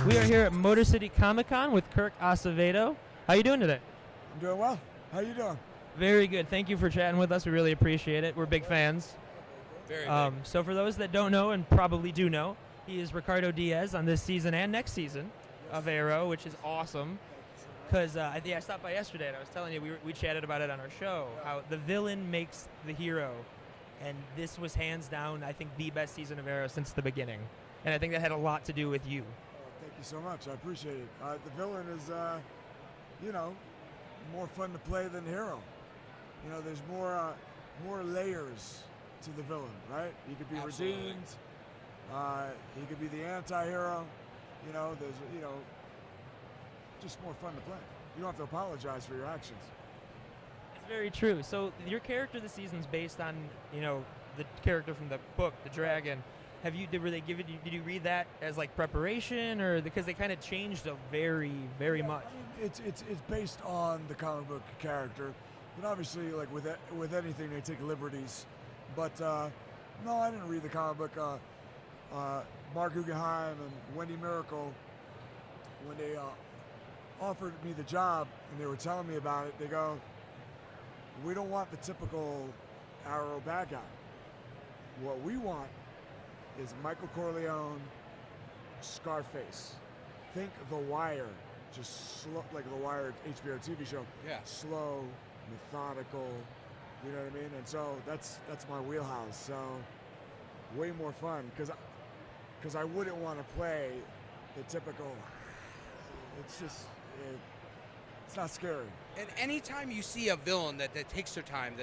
We are here at Motor City Comic Con with Kirk Acevedo. How you doing today? I'm doing well. How you doing? Very good. Thank you for chatting with us. We really appreciate it. We're big fans. Very big. So for those that don't know and probably do know, he is Ricardo Diaz on this season and next season of Arrow, which is awesome. Because I stopped by yesterday and I was telling you, we chatted about it on our show, how the villain makes the hero. And this was hands down, I think, the best season of Arrow since the beginning. And I think that had a lot to do with you. Thank you so much. I appreciate it. The villain is, more fun to play than the hero. You know, there's more layers to the villain, right? He could be Absolutely. redeemed. He could be the anti-hero. You know, there's, just more fun to play. You don't have to apologize for your actions. It's very true. So your character this season's based on, the character from the book, the dragon. Did you read that as like preparation, or because they kind of changed it very, very much? I mean, it's based on the comic book character, but obviously, like with anything, they take liberties. But no, I didn't read the comic book. Mark Guggenheim and Wendy Miracle, when they offered me the job and they were telling me about it, they go, "We don't want the typical Arrow bad guy. What we want is Michael Corleone, Scarface. Think The Wire, just slow, like The Wire HBO TV show. Yeah. Slow, methodical, you know what I mean? And so that's my wheelhouse. So way more fun because I wouldn't want to play the typical. It's just it's not scary. And anytime you see a villain that takes their time,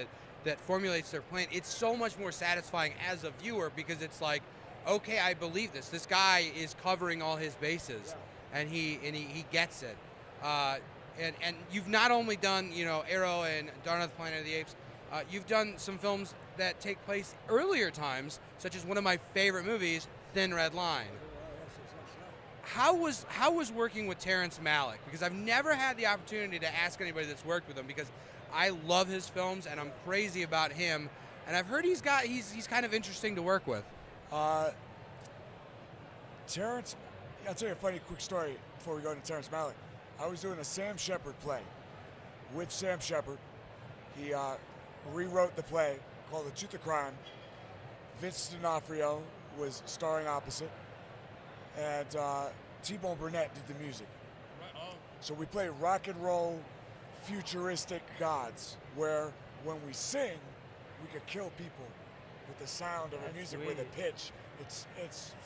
that formulates their plan, it's so much more satisfying as a viewer because it's like, okay, I believe this. This guy is covering all his bases, and he gets it. And you've not only done Arrow and Dawn of the Planet of the Apes, you've done some films that take place earlier times, such as one of my favorite movies, Thin Red Line. How was working with Terrence Malick? Because I've never had the opportunity to ask anybody that's worked with him, because I love his films and I'm crazy about him, and I've heard he's kind of interesting to work with. Terrence, I'll tell you a funny quick story before we go to Terrence Malick. I was doing a Sam Shepard play with Sam Shepard. He rewrote the play called The Truth of Crime. Vince D'Onofrio was starring opposite, and T-Bone Burnett did the music. So we play rock and roll, futuristic gods, where when we sing, we could kill people with the sound of our music, sweet. with a pitch. It's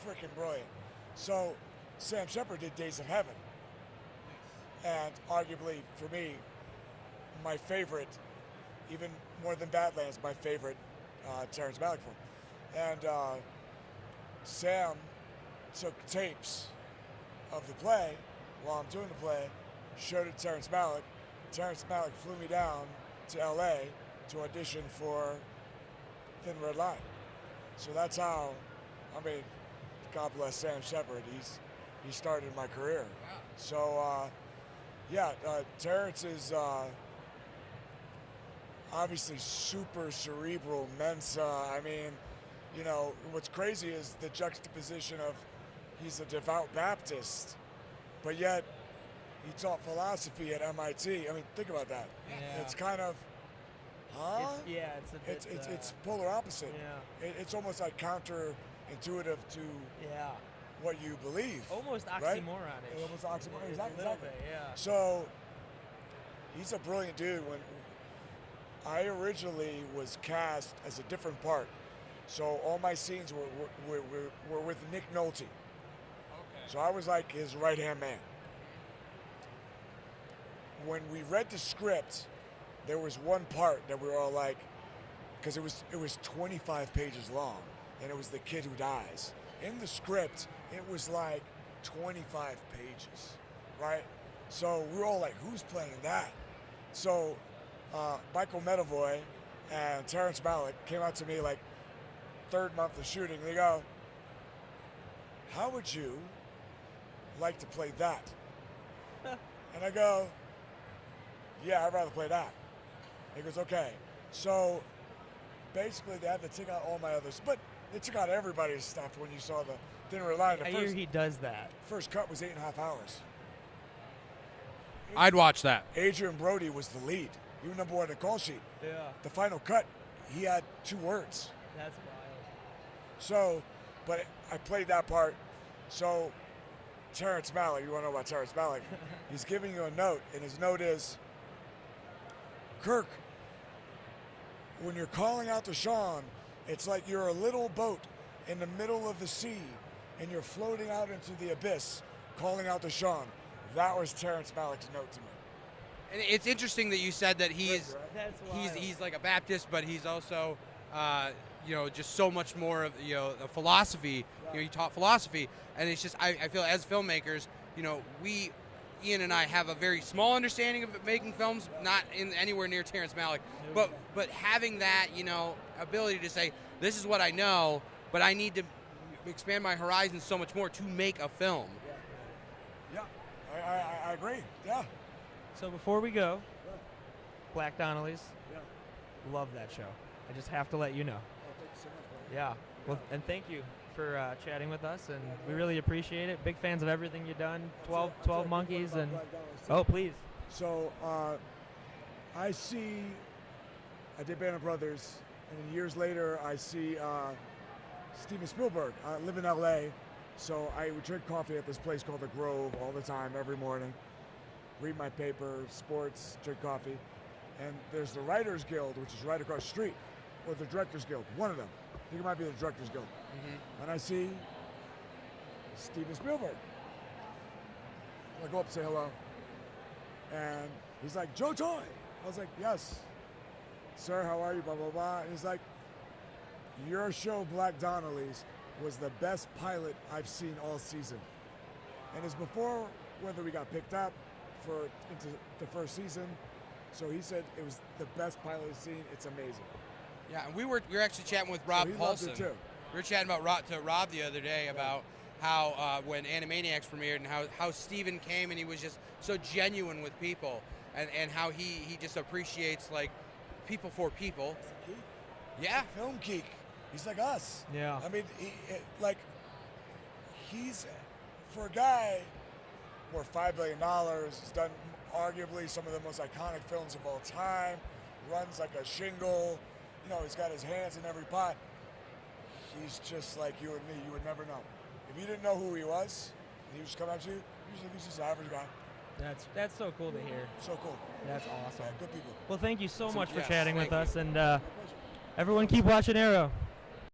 freaking brilliant. So Sam Shepard did Days of Heaven, and arguably for me, my favorite, even more than Badlands, my favorite Terrence Malick film. And Sam took tapes of the play while I'm doing the play, showed it to Terrence Malick. Terrence Malick flew me down to LA to audition for Thin Red Line. So that's how, God bless Sam Shepard. He started my career. Wow. So Terrence is obviously super cerebral, Mensa. What's crazy is the juxtaposition of he's a devout Baptist, but yet he taught philosophy at MIT. Think about that. Yeah. It's kind of, It's a bit. It's polar opposite. Yeah. It's almost like counterintuitive to Yeah. what you believe. Almost right? oxymoron-ish. Almost oxymoron. A Exactly. little bit, yeah. So he's a brilliant dude. When I originally was cast as a different part, so all my scenes were with Nick Nolte. Okay. So I was like his right-hand man. When we read the script, there was one part that we were all like, because it was 25 pages long, and it was the kid who dies. In the script, it was like 25 pages, right? So we were all like, who's playing that? So Michael Medavoy and Terrence Malick came out to me like third month of shooting. They go, how would you like to play that? And I go, yeah, I'd rather play that. He goes, okay. So basically they had to take out all my others, but They took out everybody's stuff when you saw the thin red line. I hear he does that. First cut was 8.5 hours. I'd watch that. Adrian Brody was the lead. He was number one on the call sheet. Yeah. The final cut, he had 2 words. That's wild. So, but I played that part. So, Terrence Malick, you want to know about Terrence Malick? He's giving you a note, and his note is, Kirk, when you're calling out to Sean, it's like you're a little boat in the middle of the sea, and you're floating out into the abyss, calling out to Sean. That was Terrence Malick's note to me. And it's interesting that you said that he's That's wild. he's like a Baptist, but he's also just so much more of the philosophy. He taught philosophy, and it's just I feel as filmmakers, Ian and I have a very small understanding of making films, not in anywhere near Terrence Malick, but having that ability to say this is what I know, but I need to expand my horizons so much more to make a film. Yeah, I agree. Yeah. So before we go, Black Donnellys, love that show. I just have to let you know. Oh, thank you so much, Yeah. Well, and thank you for chatting with us, and we really appreciate it. Big fans of everything you've done. 12 Monkeys, and please. So I did Band of Brothers, and then years later I see Steven Spielberg. I live in LA, so I would drink coffee at this place called The Grove all the time, every morning. Read my paper, sports, drink coffee. And there's the Writers Guild, which is right across the street, or the Directors Guild, one of them. I think it might be the Directors Guild. Mm-hmm. And I see Steven Spielberg. I go up and say hello. And he's like, Joe Toy. I was like, yes. Sir, how are you? Blah, blah, blah. And he's like, your show, Black Donnellys, was the best pilot I've seen all season. And it's before whether we got picked up into the first season. So he said it was the best pilot he's seen. It's amazing. Yeah, and we were actually chatting with Rob So he Paulson. loved it too. We were chatting about to Rob the other day about how when Animaniacs premiered and how Steven came and he was just so genuine with people and how he just appreciates like people for people. He's a geek. Yeah. He's a film geek. He's like us. Yeah. I mean, he's for a guy worth $5 billion. He's done arguably some of the most iconic films of all time. Runs like a shingle. He's got his hands in every pot. He's just like you and me. You would never know. If you didn't know who he was, and he was coming up to you, you think he's just an average guy. That's so cool to hear. So cool. That's awesome. Yeah, good people. Well, thank you so much for yes, chatting with thank us, and everyone keep watching Arrow.